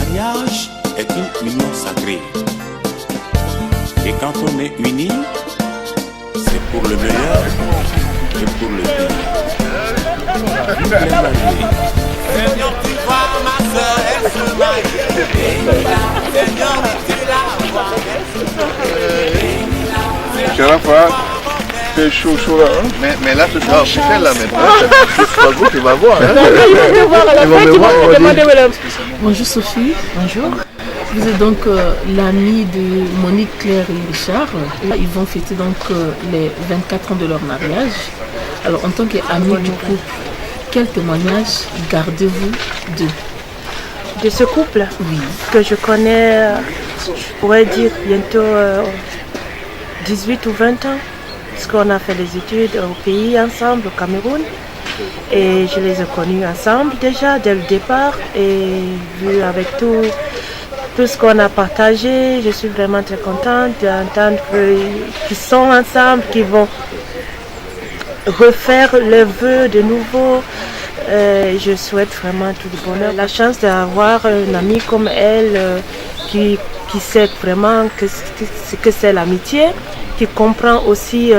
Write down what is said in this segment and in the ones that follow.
mariage est une union sacrée. Et quand on est unis, c'est pour le meilleur et pour le pire. Vive les mariés. Seigneur, tu vois ma soeur, elle se marie. Seigneur, tu la vois, elle se marie. C'est chaud là, hein? Mais là, ce sera officiel là maintenant. Tu vas voir. Hein? Bonjour Sophie. Bonjour. Vous êtes donc l'amie de Monique, Claire et Richard. Là, ils vont fêter donc les 24 ans de leur mariage. Alors, en tant qu'amie du couple, quel témoignage gardez-vous d'eux? De ce couple? Oui. Que je connais, je pourrais dire bientôt 18 ou 20 ans. Parce qu'on a fait des études au pays ensemble, au Cameroun. Et je les ai connus ensemble déjà dès le départ. Et vu avec tout ce qu'on a partagé, je suis vraiment très contente d'entendre qu'ils sont ensemble, qu'ils vont refaire leurs vœux de nouveau. Je souhaite vraiment tout le bonheur. La chance d'avoir une amie comme elle qui sait vraiment ce que c'est l'amitié, qui comprend aussi,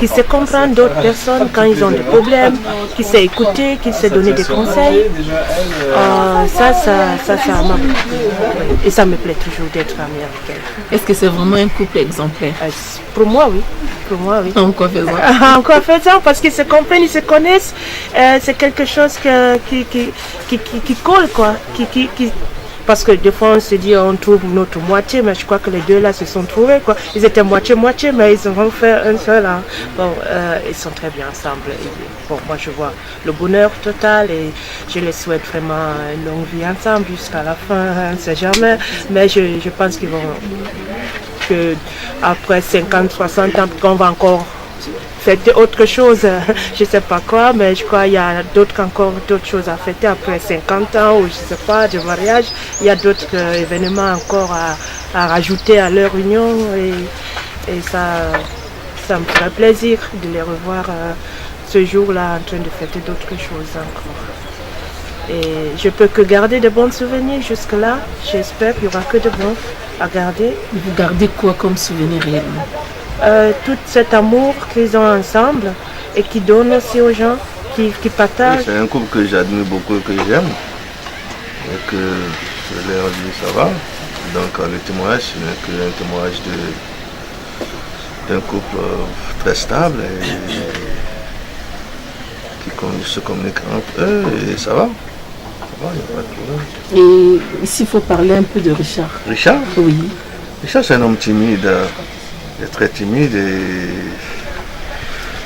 qui sait comprendre d'autres personnes quand ils ont des problèmes, qui sait écouter, qui sait donner des conseils. Ça m'a plu. Et ça me plaît toujours d'être amie avec elle. Est-ce que c'est vraiment un couple exemplaire? Pour moi, oui. Pour moi, oui. En quoi faisant? En quoi faisant, parce qu'ils se comprennent, ils se connaissent. C'est quelque chose qui colle, quoi. Parce que des fois on se dit on trouve notre moitié, mais je crois que les deux là se sont trouvés, quoi. Ils étaient moitié-moitié, mais ils vont faire un seul. Hein. Bon, ils sont très bien ensemble. Et, bon, moi je vois le bonheur total et je les souhaite vraiment une longue vie ensemble jusqu'à la fin, on ne sait jamais. Mais je pense qu'ils vont, que après 50, 60 ans, qu'on va encore fêter autre chose, je ne sais pas quoi, mais je crois qu'il y a encore d'autres choses à fêter après 50 ans ou je ne sais pas, de mariage. Il y a d'autres événements encore à rajouter à leur union et ça me ferait plaisir de les revoir ce jour-là en train de fêter d'autres choses encore. Et je peux que garder de bons souvenirs jusque-là. J'espère qu'il n'y aura que de bons à garder. Vous gardez quoi comme souvenir réellement? Tout cet amour qu'ils ont ensemble et qui donnent aussi aux gens, qui partagent. C'est un couple que j'admire beaucoup et que j'aime. Et que je leur dis ça va. Donc le témoignage, ce n'est qu'un témoignage d'un couple très stable et qui se communique entre eux et ça va. Ça va, il n'y a pas de problème. Et s'il faut parler un peu de Richard. Richard? Oui. Richard, c'est un homme timide. Il est très timide et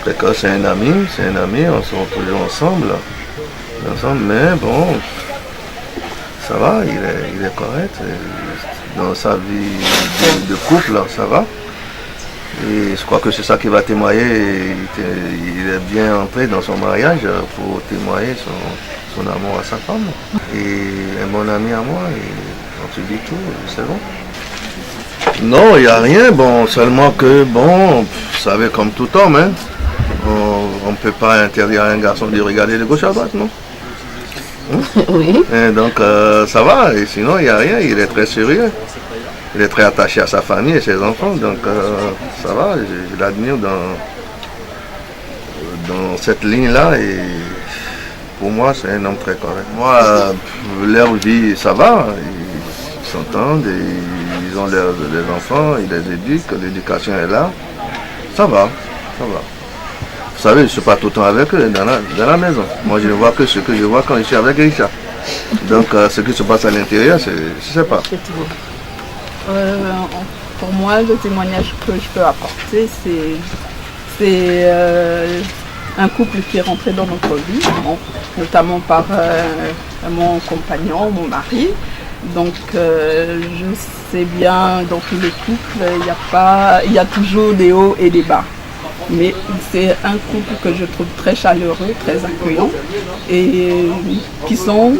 précoce, c'est un ami, on se retrouve ensemble, mais bon, ça va, il est correct, dans sa vie de couple, ça va. Et je crois que c'est ça qui va témoigner, il est bien entré dans son mariage pour témoigner son amour à sa femme. Et un bon ami à moi, et on se dit tout, c'est bon. Non, il n'y a rien, bon, seulement que, bon, vous savez, comme tout homme, hein, on ne peut pas interdire à un garçon de regarder de gauche à droite, non? Oui. Et donc, ça va, et sinon, il n'y a rien, il est très sérieux. Il est très attaché à sa famille et ses enfants, donc ça va, je l'admire dans cette ligne-là, et pour moi, c'est un homme très correct. Moi, leur vie, ça va, ils s'entendent, et ils ont les enfants, ils les éduquent, l'éducation est là. Ça va, ça va. Vous savez, je ne suis pas tout le temps avec eux dans la maison. Moi, je ne vois que ce que je vois quand je suis avec Richard. Donc, ce qui se passe à l'intérieur, je ne sais pas. Pour moi, le témoignage que je peux apporter, c'est un couple qui est rentré dans notre vie, notamment par mon compagnon, mon mari. Donc je sais bien, dans tous les couples, il y a toujours des hauts et des bas. Mais c'est un couple que je trouve très chaleureux, très accueillant et qui sont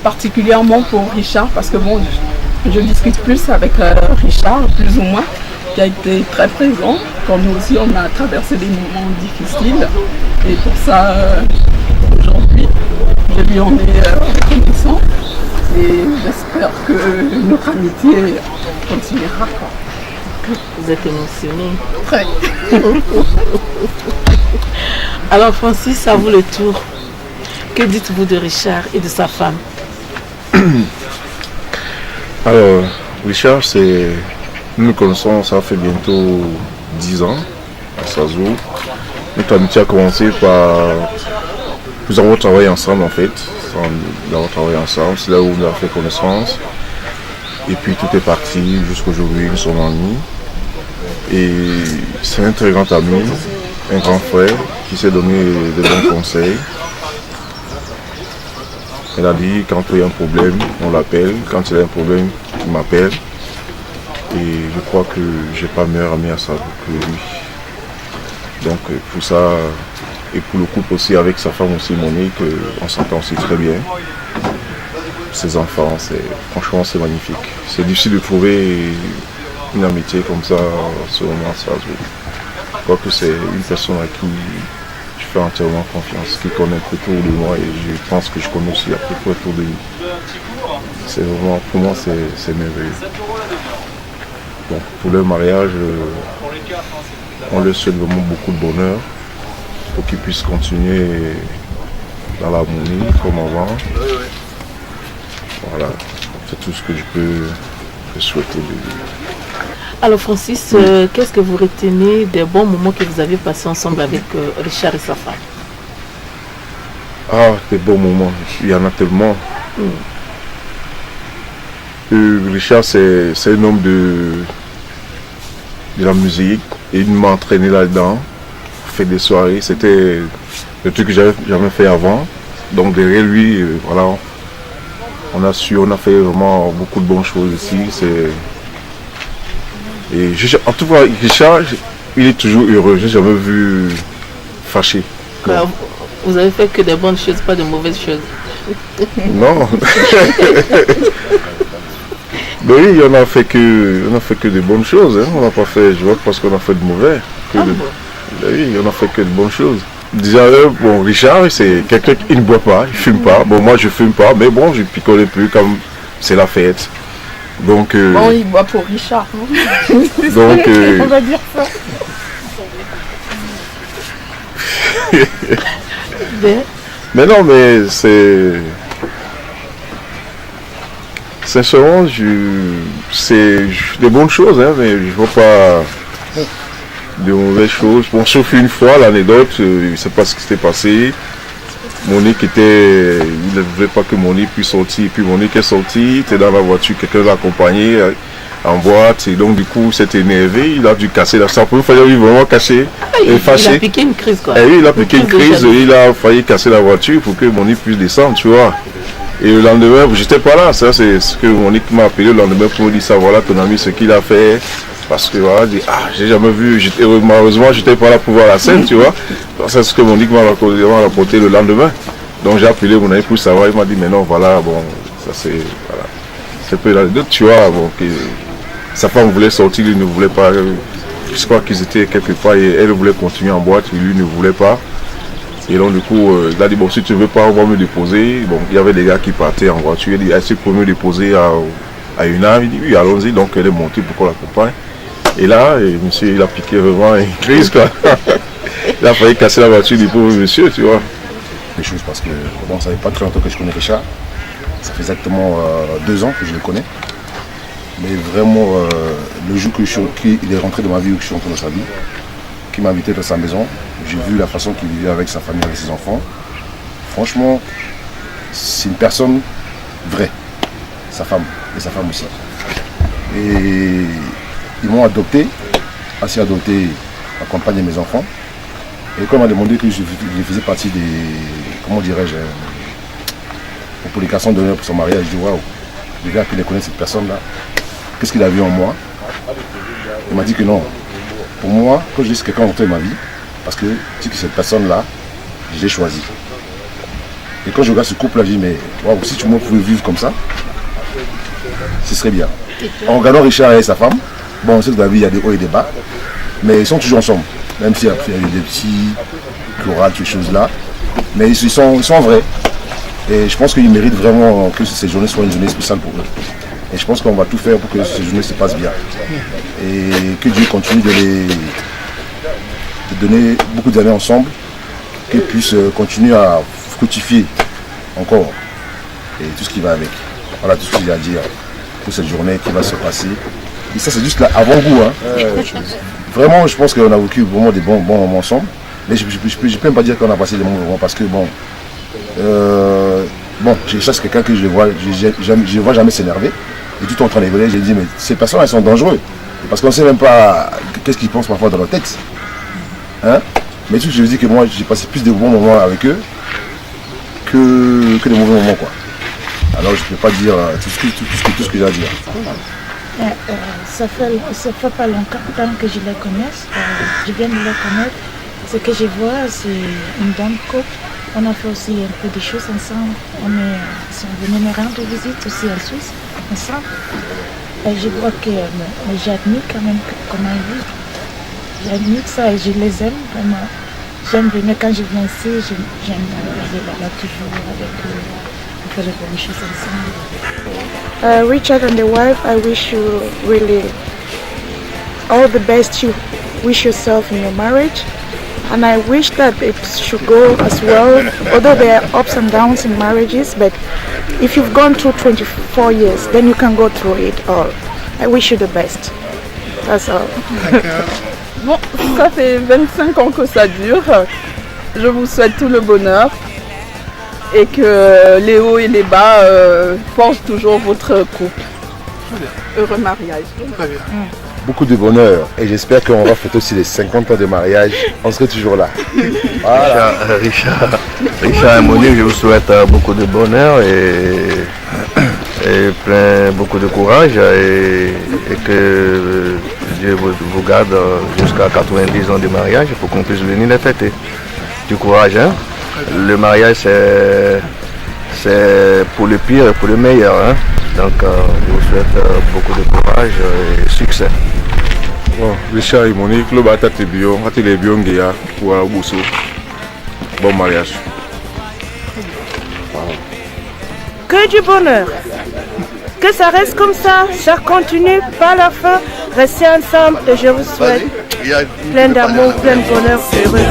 particulièrement pour Richard, parce que bon, je discute plus avec Richard, plus ou moins, qui a été très présent quand nous aussi on a traversé des moments difficiles. Et pour ça, aujourd'hui, Je lui en ai reconnaissant et j'espère que notre amitié continuera. Vous êtes émotionné. Très. Alors Francis, à vous le tour. Que dites-vous de Richard et de sa femme? Alors, Richard, nous nous connaissons, ça fait bientôt 10 ans à Sazou. Notre amitié a commencé par... Nous avons travaillé ensemble en fait. Nous avons travaillé ensemble, c'est là où on a fait connaissance. Et puis tout est parti jusqu'aujourd'hui, nous sommes amis. Et c'est un très grand ami, un grand frère qui s'est donné de bons conseils. Elle a dit quand il y a un problème, on l'appelle. Quand il y a un problème, il m'appelle. Et je crois que j'ai pas meilleur ami à ça que lui. Donc pour ça, et pour le couple aussi avec sa femme aussi Monique, on s'entend aussi très bien. Ses enfants, franchement c'est magnifique. C'est difficile de trouver une amitié comme ça en ce moment à Strasbourg. Je crois que c'est une personne à qui je fais entièrement confiance, qui connaît un peu autour de moi et je pense que je connais aussi un peu autour de lui. C'est vraiment, pour moi c'est merveilleux. Bon, pour le mariage, on leur souhaite vraiment beaucoup de bonheur pour qu'ils puissent continuer dans l'harmonie comme avant. Voilà, c'est tout ce que je peux souhaiter de lui. Alors Francis, qu'est-ce que vous retenez des bons moments que vous avez passés ensemble avec Richard et sa femme? Ah, des bons moments, il y en a tellement. Richard, c'est un homme de la musique et il m'a entraîné là-dedans, fait des soirées, c'était le truc que j'avais jamais fait avant. Donc derrière lui, voilà, on a fait vraiment beaucoup de bonnes choses ici. En tout cas, Richard, il est toujours heureux. J'ai jamais vu fâché. Bah, vous avez fait que des bonnes choses, pas de mauvaises choses. Non. Mais oui, on a fait que des bonnes choses. Hein. On n'a pas fait, je vois, parce qu'on a fait de mauvais. Oui, on a fait que de bonnes choses. Déjà, bon, Richard, c'est quelqu'un qui ne boit pas, il fume pas. Bon, moi, je fume pas, mais bon, je picole un peu comme c'est la fête. Donc, bon, il boit pour Richard. Hein. Donc, on va dire ça. Mais non, mais c'est... Sincèrement, c'est des bonnes choses, hein, mais je vois pas de mauvaises choses. Bon, sauf une fois, l'anecdote, je ne sais pas ce qui s'était passé. Monique il ne voulait pas que Monique puisse sortir, et puis Monique est sortie, était dans la voiture, quelqu'un l'a accompagné en boîte, et donc du coup il s'est énervé, il a dû casser la chambre, il fallait vraiment casser et fâché. Il a piqué une crise quoi. Et oui, il a piqué une crise, il a failli casser la voiture pour que Monique puisse descendre, tu vois. Et le lendemain, j'étais pas là, ça c'est ce que Monique m'a appelé le lendemain pour me dire ça, voilà ton ami ce qu'il a fait. Parce que voilà, j'ai jamais vu, malheureusement j'étais pas là pour voir la scène, tu vois. C'est ce que Monique m'a rapporté le lendemain. Donc j'ai appelé mon ami pour savoir, il m'a dit mais non voilà, bon, ça c'est, voilà. C'est peu l'anecdote, tu vois, bon, que sa femme voulait sortir, il ne voulait pas, je crois qu'ils étaient quelque part et elle voulait continuer en boîte, lui ne voulait pas. Et donc du coup, il a dit bon si tu veux pas, on va me déposer. Bon, il y avait des gars qui partaient en voiture, il a dit est-ce que tu peux me déposer à une âme, il dit oui allons-y, donc elle est montée pour qu'on l'accompagne. Et là, monsieur, il a piqué vraiment une crise, quoi. Il a failli casser la voiture du pauvre monsieur, tu vois. Des choses parce que, bon, ça fait pas très longtemps que je connais Richard. Ça fait exactement 2 ans que je le connais. Mais vraiment, le jour qu'il est rentré dans ma vie, ou que je suis rentré dans sa vie, qu'il m'a invité dans sa maison, j'ai vu la façon qu'il vivait avec sa famille, avec ses enfants. Franchement, c'est une personne vraie. Sa femme, et sa femme aussi. Et ils m'ont adopté, assez adopté, accompagné mes enfants. Et quand on m'a demandé que je faisais partie des, comment dirais-je, pour publication d'honneur pour son mariage, je dis waouh, le gars qui connaît cette personne-là, qu'est-ce qu'il a vu en moi? Il m'a dit que non. Pour moi, quand je dis que quelqu'un rentre dans ma vie, parce que tu sais que cette personne-là, je l'ai choisi. Et quand je regarde ce couple-là, je dis mais waouh, si tout le monde pouvait vivre comme ça, ce serait bien. En regardant Richard et sa femme, bon, on sait que dans la vie, il y a des hauts et des bas, mais ils sont toujours ensemble. Même s'il y a des petits chorales, ces choses-là. Mais ils sont vrais. Et je pense qu'ils méritent vraiment que ces journées soient une journée spéciale pour eux. Et je pense qu'on va tout faire pour que ces journées se passent bien. Et que Dieu continue de donner beaucoup d'années ensemble, qu'ils puissent continuer à fructifier encore. Et tout ce qui va avec. Voilà tout ce que j'ai à dire pour cette journée qui va se passer. Et ça, c'est juste l'avant-goût. Vraiment, je pense qu'on a vécu vraiment des bons moments ensemble. Mais je ne peux même pas dire qu'on a passé des bons moments parce que je chasse quelqu'un que je ne vois jamais s'énerver. Et tout en train d'évoluer, j'ai dit, mais ces personnes, elles sont dangereuses. Parce qu'on ne sait même pas qu'est-ce qu'ils pensent parfois dans leur tête. Hein? Mais tout, je veux dire que moi, j'ai passé plus de bons moments avec eux que de mauvais moments, quoi. Alors, je ne peux pas dire tout ce que j'ai à dire. Ça fait pas longtemps que je les connaisse. Je viens de les connaître. Ce que je vois, c'est une bonne couple. On a fait aussi un peu de choses ensemble. Ils sont venus me rendre visite aussi en Suisse, ensemble. Et je vois que j'admire quand même comment ils vivent. J'admire ça et je les aime vraiment. J'aime venir quand je viens ici, j'aime aller là-bas toujours avec eux. On fait de bonnes choses ensemble. Richard and the wife, I wish you really all the best you wish yourself in your marriage. And I wish that it should go as well, although there are ups and downs in marriages, but if you've gone through 24 years, then you can go through it all. I wish you the best. That's all. Bon, ça fait 25 ans que ça dure. Je vous souhaite tout le bonheur et que les hauts et les bas forgent toujours votre couple. Heureux mariage. Très bien. Beaucoup de bonheur et j'espère qu'on va fêter aussi les 50 ans de mariage. On serait toujours là. Voilà. Richard et Monique, je vous souhaite beaucoup de bonheur et beaucoup de courage et que Dieu vous garde jusqu'à 90 ans de mariage pour qu'on puisse venir les fêter. Du courage, hein? Le mariage c'est pour le pire et pour le meilleur, hein? Donc je vous souhaite beaucoup de courage et succès. Bon, Richard et Monique, le bâtard est bien, pour un bousseau. Bon mariage. Que du bonheur. Que ça reste comme ça continue pas la fin. Restez ensemble et je vous souhaite plein d'amour, plein de bonheur, heureux.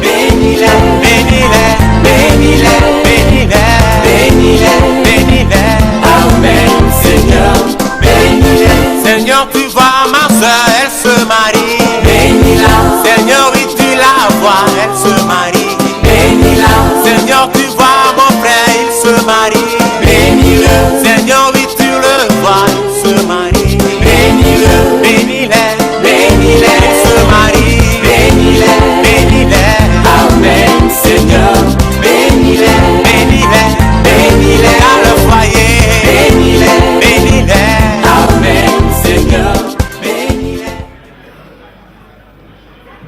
Bénis-les, bénis-les, bénis-les, bénis-les, bénis-les, bénis-les. Amen, Seigneur, bénis-les. Seigneur, tu vois ma soeur, elle se marie. Bénis-la. Seigneur, oui, tu la vois, elle se marie. Bénis-la. Seigneur, tu vois mon frère, il se marie. Bénis-le. Seigneur, oui, tu le vois, il se marie. Bénis-le. Bénis-les, bénis-les, il se marie. Bénis-les, bénis-les. Amen, Seigneur, bénis-les, bénis-les, bénis-les à le foyer. Bénis-les, bénis-les. Amen, Seigneur, bénis-les.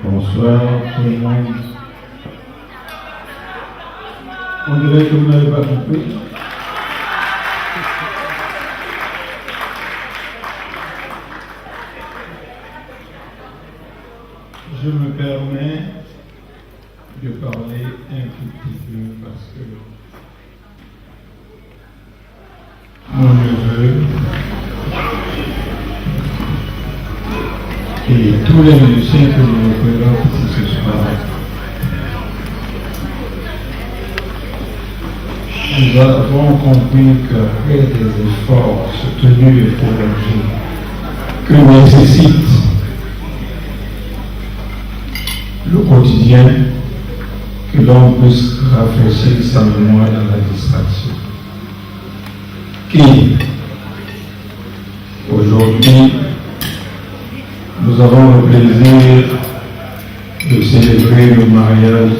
Bonsoir tout le monde. On dirait que vous n'avez pas compris. Je me permets de parler un tout petit peu parce que mon neveu et tous les musiciens que nous représentent ici ce soir, nous avons compris qu'après des efforts soutenus et prolongés que nécessite le quotidien, que l'on puisse rafraîchir sa mémoire dans la distraction. Qui, aujourd'hui, nous avons le plaisir de célébrer le mariage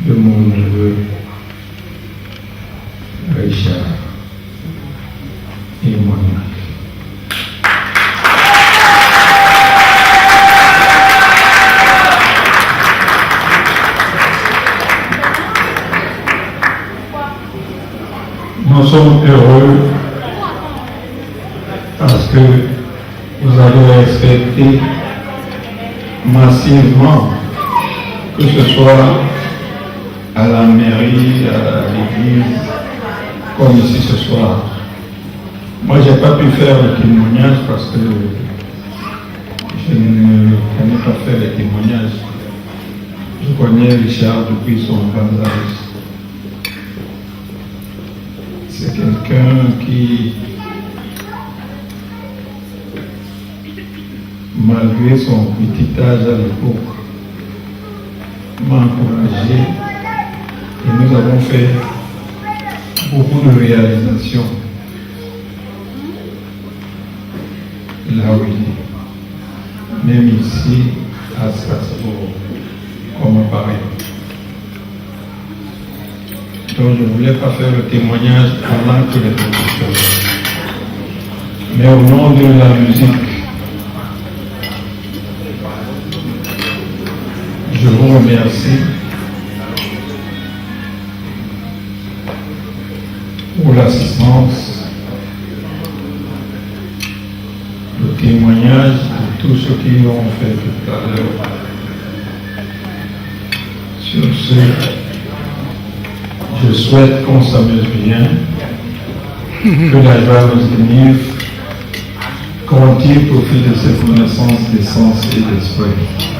de mon neveu Richard et Monique. Nous sommes heureux parce que vous avez respecté massivement, que ce soit à la mairie, à l'église, comme ici ce soir. Moi, je n'ai pas pu faire le témoignage parce que je ne connais pas faire les témoignages. Je connais Richard depuis son bas âge. C'est quelqu'un qui, malgré son petit âge à l'époque, m'a encouragé et nous avons fait beaucoup de réalisations là où il est, même ici à Strasbourg, comme à Paris. Donc je ne voulais pas faire le témoignage pendant que les autres choses. Mais au nom de la musique, je vous remercie pour l'assistance, le témoignage de tous ceux qui l'ont fait tout à l'heure. Sur ce, je souhaite qu'on s'amuse bien, que la joie nous unisse, qu'on tire profit de cette connaissance d'essence et d'esprit.